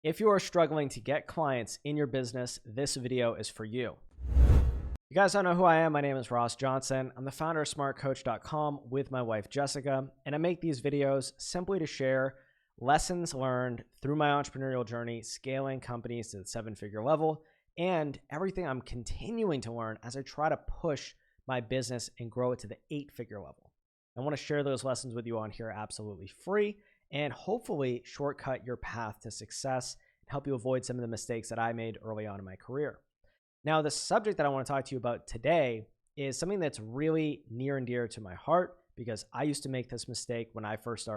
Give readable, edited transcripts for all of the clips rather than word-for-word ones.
If you are struggling to get clients in your business, this video is for you. You guys don't know who I am. My name is Ross Johnson. I'm the founder of smartcoach.com with my wife, Jessica, and I make these videos simply to share lessons learned through my entrepreneurial journey, scaling companies to the seven-figure level, and everything I'm continuing to learn as I try to push my business and grow it to the eight-figure level. I want to share those lessons with you on here absolutely free and hopefully shortcut your path to success and help you avoid some of the mistakes that I made early on in my career. Now, the subject that I want to talk to you about today is something that's really near and dear to my heart because I used to make this mistake when I first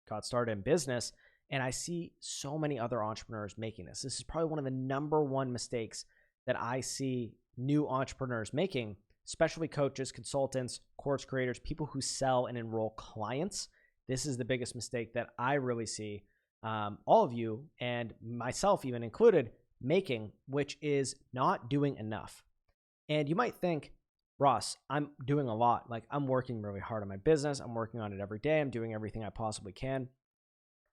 got started in business, and I see so many other entrepreneurs making this. This is probably one of the number one mistakes that I see new entrepreneurs making, especially coaches, consultants, course creators, people who sell and enroll clients. This is the biggest mistake that I really see all of you, and myself even included, making, which is not doing enough. And you might think, Ross, I'm doing a lot. Like, I'm working really hard on my business. I'm working on it every day. I'm doing everything I possibly can.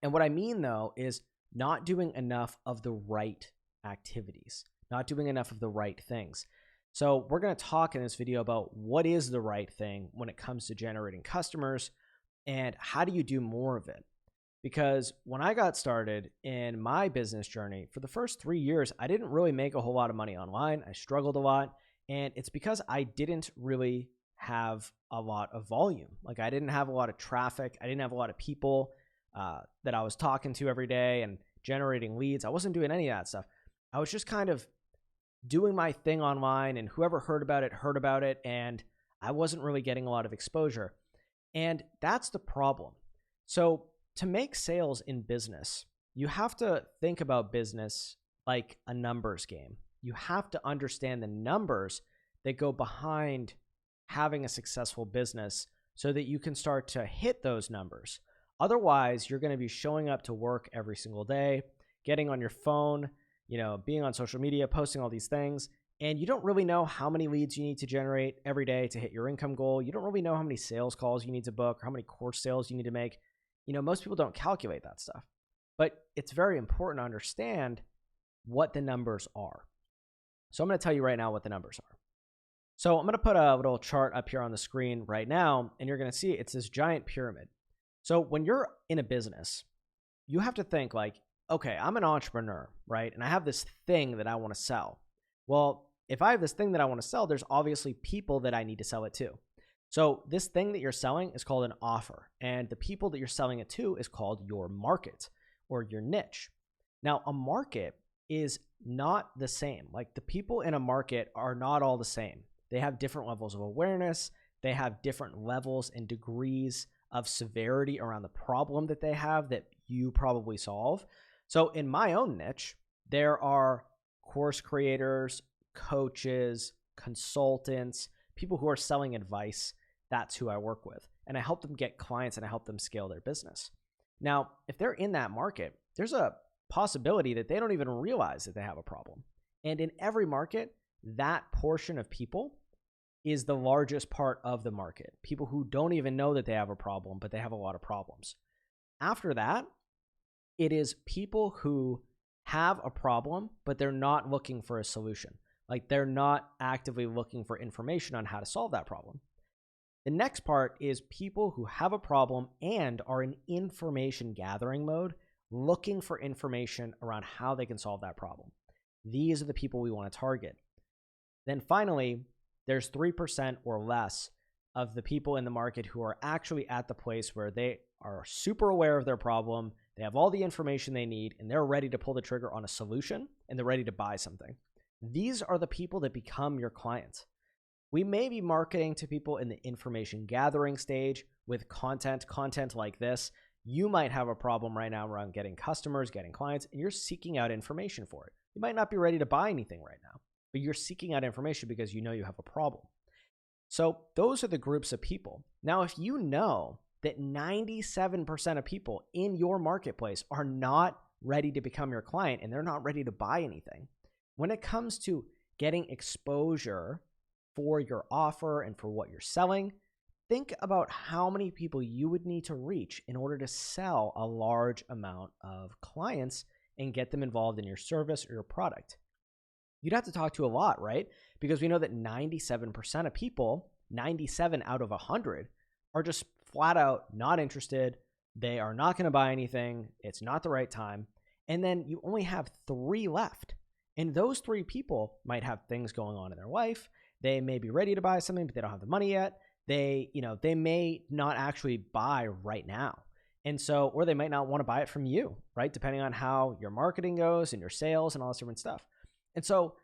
And what I mean, though, is not doing enough of the right activities, not doing enough of the right things. So we're going to talk in this video about what is the right thing when it comes to generating customers and how do you do more of it? Because when I got started in my business journey, for the first 3 years, I didn't really make a whole lot of money online. I struggled a lot. And it's because I didn't really have a lot of volume. Like, I didn't have a lot of traffic. I didn't have a lot of people that I was talking to every day and generating leads. I wasn't doing any of that stuff. I was just kind of doing my thing online, and whoever heard about it, and I wasn't really getting a lot of exposure. And that's the problem. So to make sales in business, you have to think about business like a numbers game. You have to understand the numbers that go behind having a successful business so that you can start to hit those numbers. Otherwise, you're going to be showing up to work every single day, getting on your phone, being on social media, posting all these things, and you don't really know how many leads you need to generate every day to hit your income goal. You don't really know how many sales calls you need to book or how many course sales you need to make. Most people don't calculate that stuff, but it's very important to understand what the numbers are. So I'm going to tell you right now what the numbers are. So I'm going to put a little chart up here on the screen right now, and you're going to see it's this giant pyramid. So when you're in a business, you have to think like, okay, I'm an entrepreneur, right? And I have this thing that I want to sell. Well, if I have this thing that I want to sell, there's obviously people that I need to sell it to. So this thing that you're selling is called an offer, and the people that you're selling it to is called your market or your niche. Now, a market is not the same. Like, the people in a market are not all the same. They have different levels of awareness. They have different levels and degrees of severity around the problem that they have that you probably solve. So in my own niche, there are course creators, coaches, consultants, people who are selling advice. That's who I work with. And I help them get clients and I help them scale their business. Now, if they're in that market, there's a possibility that they don't even realize that they have a problem. And in every market, that portion of people is the largest part of the market. People who don't even know that they have a problem, but they have a lot of problems. After that, it is people who have a problem, but they're not looking for a solution. Like, they're not actively looking for information on how to solve that problem. The next part is people who have a problem and are in information gathering mode, looking for information around how they can solve that problem. These are the people we want to target. Then finally, there's 3% or less of the people in the market who are actually at the place where they are super aware of their problem, they have all the information they need, and they're ready to pull the trigger on a solution, and they're ready to buy something. These are the people that become your clients. We may be marketing to people in the information gathering stage with content like this. You might have a problem right now around getting customers, getting clients, and you're seeking out information for it. You might not be ready to buy anything right now, but you're seeking out information because you know you have a problem. So those are the groups of people. Now, if you know that 97% of people in your marketplace are not ready to become your client and they're not ready to buy anything, when it comes to getting exposure for your offer and for what you're selling, think about how many people you would need to reach in order to sell a large amount of clients and get them involved in your service or your product? You'd have to talk to a lot, right? Because we know that 97% of people, 97 out of 100, are just flat out not interested. They are not going to buy anything. It's not the right time. And then you only have 3 left. And those 3 people might have things going on in their life. They may be ready to buy something, but they don't have the money yet. They may not actually buy right now. And so, or they might not want to buy it from you, right? Depending on how your marketing goes and your sales and all this different stuff. And so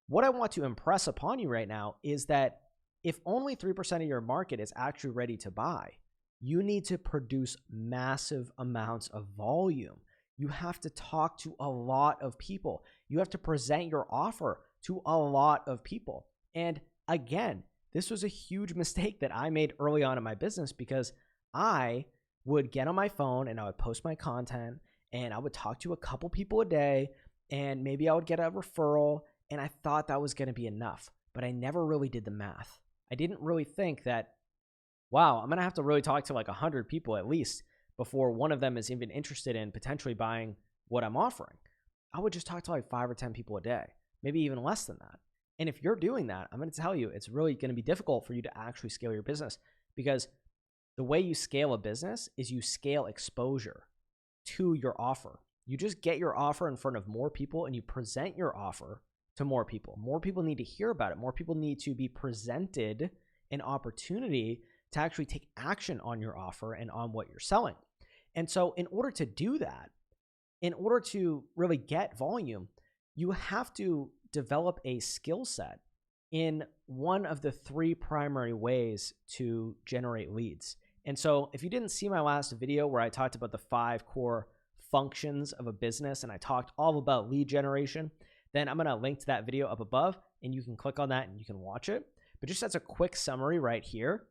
what I want to impress upon you right now is that if only 3% of your market is actually ready to buy, you need to produce massive amounts of volume. You have to talk to a lot of people. You have to present your offer to a lot of people. And again, this was a huge mistake that I made early on in my business, because I would get on my phone and I would post my content and I would talk to a couple people a day, and maybe I would get a referral, and I thought that was going to be enough, but I never really did the math. I didn't really think that, wow, I'm going to have to really talk to like 100 people at least before one of them is even interested in potentially buying what I'm offering. I would just talk to like 5 or 10 people a day, maybe even less than that. And if you're doing that, I'm going to tell you, it's really going to be difficult for you to actually scale your business, because the way you scale a business is you scale exposure to your offer. You just get your offer in front of more people and you present your offer to more people. More people need to hear about it. More people need to be presented an opportunity to actually take action on your offer and on what you're selling. And so in order to do that, in order to really get volume, you have to develop a skill set in one of the 3 primary ways to generate leads. And so if you didn't see my last video where I talked about the 5 core functions of a business and I talked all about lead generation, then I'm going to link to that video up above and you can click on that and you can watch it. But just as a quick summary right here,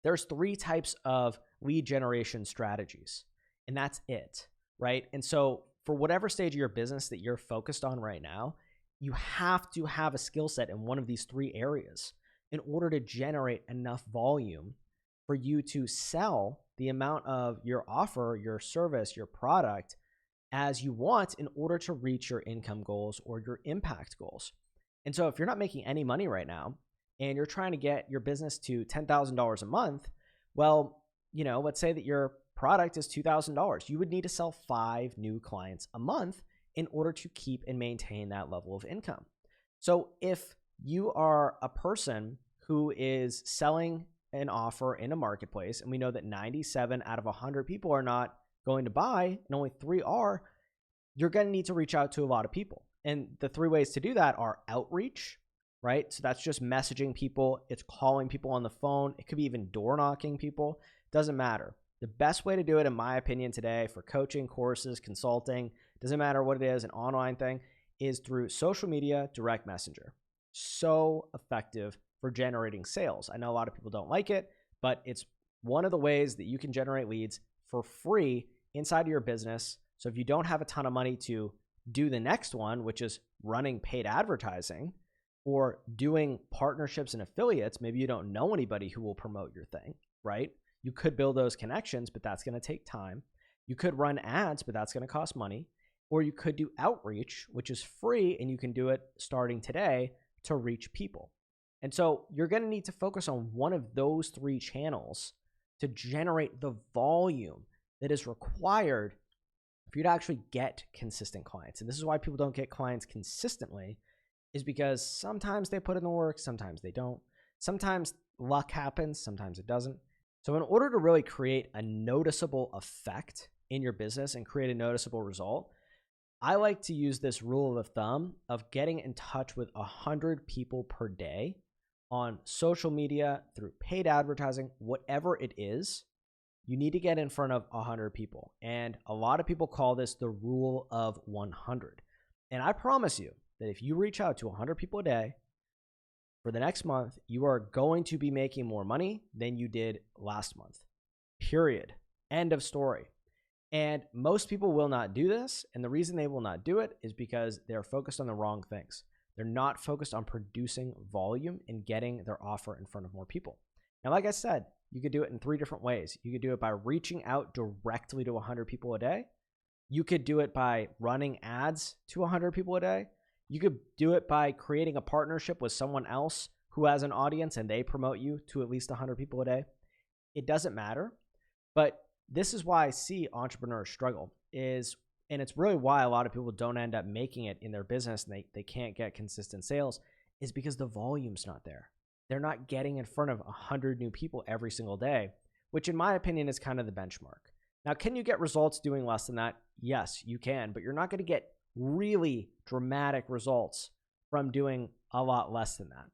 there's 3 types of lead generation strategies, and that's it, right? And so for whatever stage of your business that you're focused on right now, you have to have a skill set in one of these 3 areas in order to generate enough volume for you to sell the amount of your offer, your service, your product as you want in order to reach your income goals or your impact goals. And so if you're not making any money right now and you're trying to get your business to $10,000 a month, well, let's say that your product is $2,000. You would need to sell 5 new clients a month in order to keep and maintain that level of income. So if you are a person who is selling an offer in a marketplace, and we know that 97 out of 100 people are not going to buy and only 3 are, you're going to need to reach out to a lot of people. And the 3 ways to do that are outreach, right? So that's just messaging people. It's calling people on the phone. It could be even door knocking people. Doesn't matter. The best way to do it, in my opinion, today for coaching, courses, consulting, doesn't matter what it is, an online thing, is through social media, direct messenger. So effective for generating sales. I know a lot of people don't like it, but it's one of the ways that you can generate leads for free inside of your business. So if you don't have a ton of money to do the next one, which is running paid advertising or doing partnerships and affiliates, maybe you don't know anybody who will promote your thing, right? You could build those connections, but that's going to take time. You could run ads, but that's going to cost money. Or you could do outreach, which is free, and you can do it starting today to reach people. And so you're going to need to focus on one of those 3 channels to generate the volume that is required for you to actually get consistent clients. And this is why people don't get clients consistently, is because sometimes they put in the work, sometimes they don't. Sometimes luck happens, sometimes it doesn't. So in order to really create a noticeable effect in your business and create a noticeable result, I like to use this rule of thumb of getting in touch with 100 people per day on social media, through paid advertising, whatever it is. You need to get in front of 100 people. And a lot of people call this the rule of 100. And I promise you that if you reach out to 100 people a day for the next month, you are going to be making more money than you did last month. Period. End of story. And most people will not do this. And the reason they will not do it is because they're focused on the wrong things. They're not focused on producing volume and getting their offer in front of more people. Now, like I said, you could do it in 3 different ways. You could do it by reaching out directly to 100 people a day. You could do it by running ads to 100 people a day. You could do it by creating a partnership with someone else who has an audience and they promote you to at least 100 people a day. It doesn't matter. But this is why I see entrepreneurs struggle and it's really why a lot of people don't end up making it in their business and they can't get consistent sales, is because the volume's not there. They're not getting in front of 100 new people every single day, which in my opinion is kind of the benchmark. Now, can you get results doing less than that? Yes, you can, but you're not going to get really dramatic results from doing a lot less than that.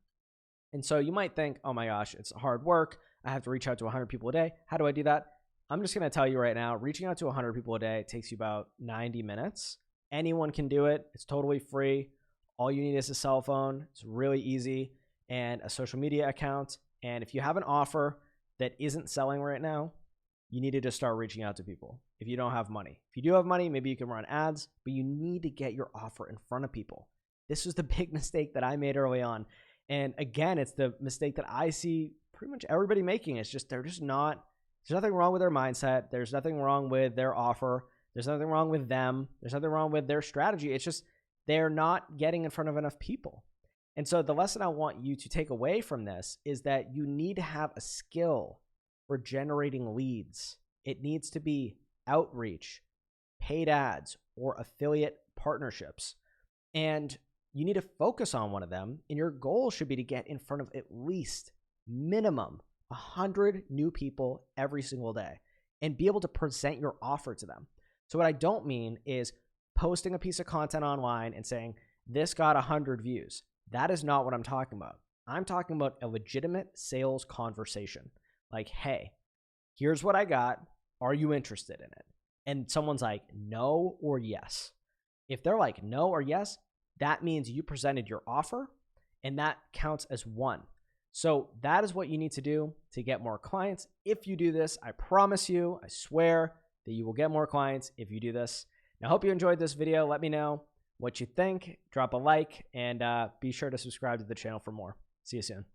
And so you might think, oh my gosh, it's hard work. I have to reach out to 100 people a day. How do I do that? I'm just going to tell you right now, reaching out to 100 people a day takes you about 90 minutes. Anyone can do it. It's totally free. All you need is a cell phone. It's really easy, and a social media account. And if you have an offer that isn't selling right now, you need to just start reaching out to people if you don't have money. If you do have money, maybe you can run ads, but you need to get your offer in front of people. This was the big mistake that I made early on. And again, it's the mistake that I see pretty much everybody making. It's just, there's nothing wrong with their mindset. There's nothing wrong with their offer. There's nothing wrong with them. There's nothing wrong with their strategy. It's just they're not getting in front of enough people. And so the lesson I want you to take away from this is that you need to have a skill for generating leads. It needs to be outreach, paid ads, or affiliate partnerships. And you need to focus on one of them. And your goal should be to get in front of at least minimum 100 new people every single day and be able to present your offer to them. So what I don't mean is posting a piece of content online and saying, this got 100 views. That is not what I'm talking about. I'm talking about a legitimate sales conversation. Like, hey, here's what I got. Are you interested in it? And someone's like, no or yes. If they're like, no or yes, that means you presented your offer and that counts as one. So that is what you need to do to get more clients. If you do this, I promise you, I swear that you will get more clients if you do this. Now, I hope you enjoyed this video. Let me know what you think. Drop a like and be sure to subscribe to the channel for more. See you soon.